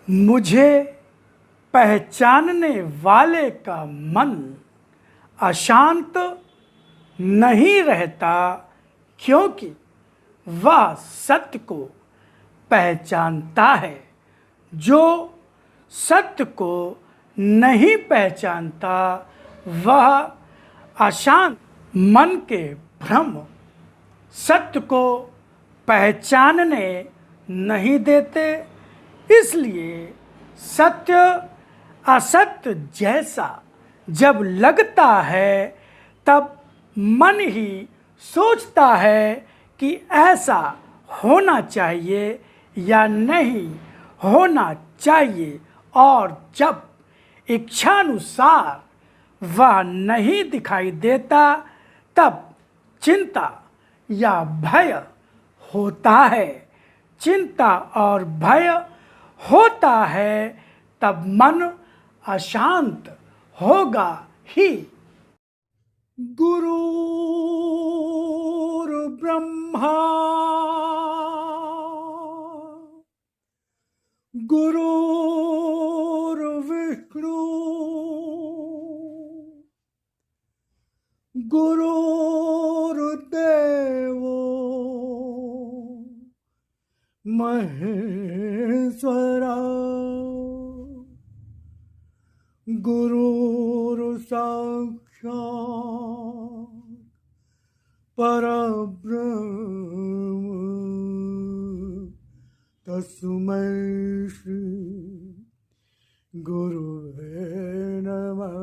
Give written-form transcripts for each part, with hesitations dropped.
मुझे पहचानने वाले का मन अशांत नहीं रहता, क्योंकि वह सत्य को पहचानता है। जो सत्य को नहीं पहचानता वह अशांत मन के भ्रम सत्य को पहचानने नहीं देते। इसलिए सत्य असत्य जैसा जब लगता है तब मन ही सोचता है कि ऐसा होना चाहिए या नहीं होना चाहिए, और जब इच्छानुसार वह नहीं दिखाई देता तब चिंता या भय होता है। चिंता और भय होता है तब मन अशांत होगा ही। गुरुर्ब्रह्मा गुरुर्विष्णु गुरुर्देवो महेश्वरा गुरुर्साक्षात् परब्रह्म तस्मै श्री गुरुवे नमः।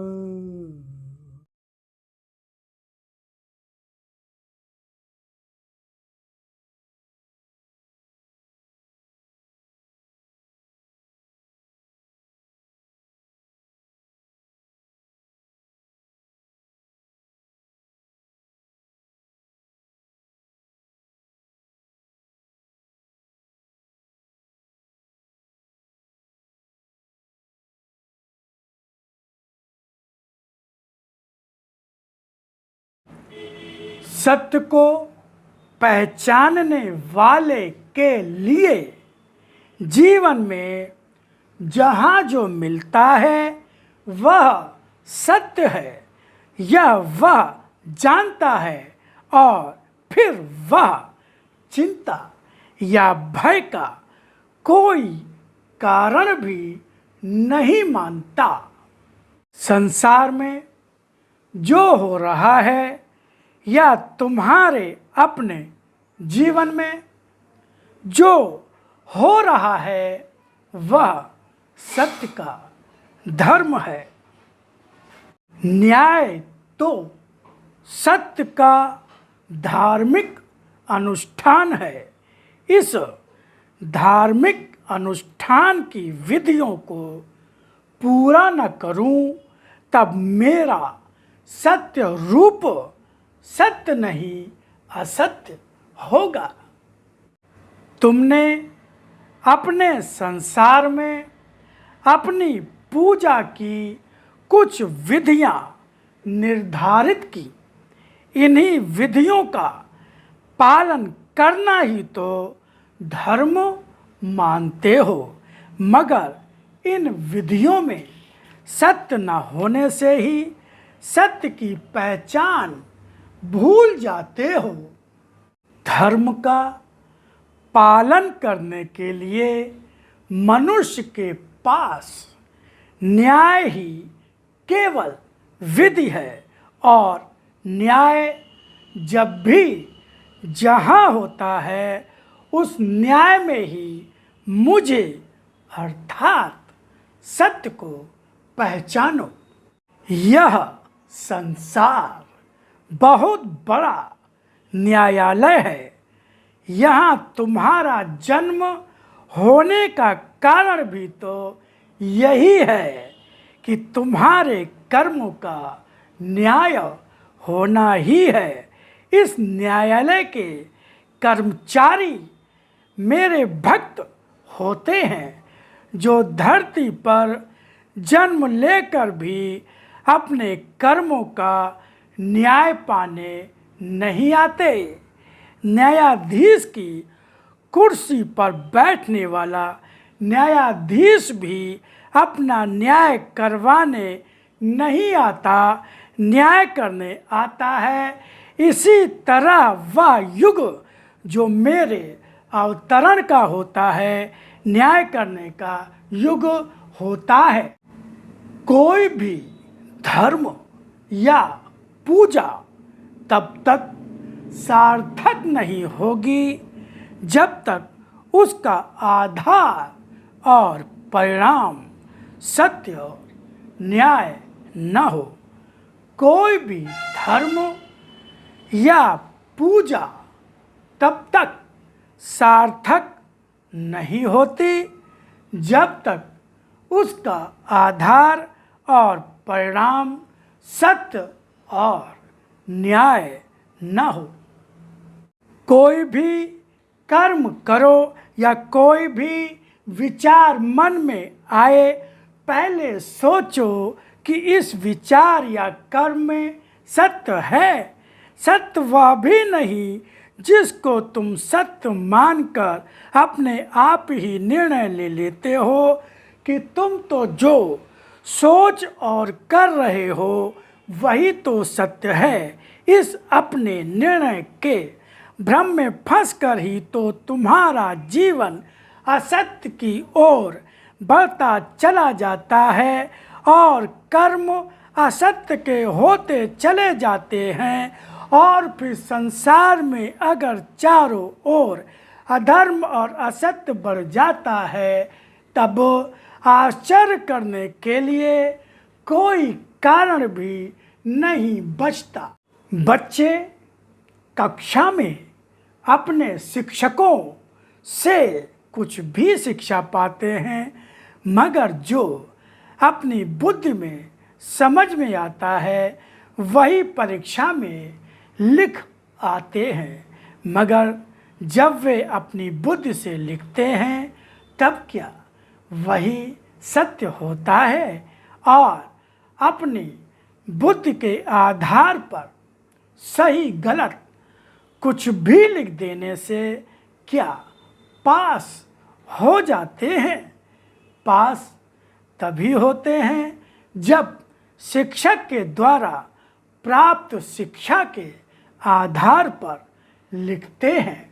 सत्य को पहचानने वाले के लिए जीवन में जहाँ जो मिलता है वह सत्य है, यह वह जानता है और फिर वह चिंता या भय का कोई कारण भी नहीं मानता। संसार में जो हो रहा है या तुम्हारे अपने जीवन में जो हो रहा है वह सत्य का धर्म है। न्याय तो सत्य का धार्मिक अनुष्ठान है। इस धार्मिक अनुष्ठान की विधियों को पूरा न करूं तब मेरा सत्य रूप सत्य नहीं असत्य होगा। तुमने अपने संसार में अपनी पूजा की कुछ विधियां निर्धारित की। इन्हीं विधियों का पालन करना ही तो धर्म मानते हो, मगर इन विधियों में सत्य न होने से ही सत्य की पहचान भूल जाते हो। धर्म का पालन करने के लिए मनुष्य के पास न्याय ही केवल विधि है, और न्याय जब भी जहाँ होता है उस न्याय में ही मुझे अर्थात सत्य को पहचानो। यह संसार बहुत बड़ा न्यायालय है। यहाँ तुम्हारा जन्म होने का कारण भी तो यही है कि तुम्हारे कर्मों का न्याय होना ही है। इस न्यायालय के कर्मचारी मेरे भक्त होते हैं, जो धरती पर जन्म लेकर भी अपने कर्मों का न्याय पाने नहीं आते। न्यायाधीश की कुर्सी पर बैठने वाला न्यायाधीश भी अपना न्याय करवाने नहीं आता, न्याय करने आता है। इसी तरह वह युग जो मेरे अवतरण का होता है, न्याय करने का युग होता है। कोई भी धर्म या पूजा तब तक सार्थक नहीं होगी जब तक उसका आधार और परिणाम सत्य और न्याय न हो। कोई भी धर्म या पूजा तब तक सार्थक नहीं होती जब तक उसका आधार और परिणाम सत्य और न्याय न हो। कोई भी कर्म करो या कोई भी विचार मन में आए, पहले सोचो कि इस विचार या कर्म में सत्य है। सत्य वह भी नहीं जिसको तुम सत्य मानकर अपने आप ही निर्णय ले लेते हो कि तुम तो जो सोच और कर रहे हो वही तो सत्य है। इस अपने निर्णय के भ्रम में फंसकर ही तो तुम्हारा जीवन असत्य की ओर बढ़ता चला जाता है और कर्म असत्य के होते चले जाते हैं। और फिर संसार में अगर चारों ओर अधर्म और असत्य बढ़ जाता है, तब आश्चर्य करने के लिए कोई कारण भी नहीं बचता। बच्चे कक्षा में अपने शिक्षकों से कुछ भी शिक्षा पाते हैं, मगर जो अपनी बुद्धि में समझ में आता है वही परीक्षा में लिख आते हैं। मगर जब वे अपनी बुद्धि से लिखते हैं तब क्या वही सत्य होता है? और अपनी बुद्धि के आधार पर सही गलत कुछ भी लिख देने से क्या पास हो जाते हैं? पास तभी होते हैं जब शिक्षक के द्वारा प्राप्त शिक्षा के आधार पर लिखते हैं।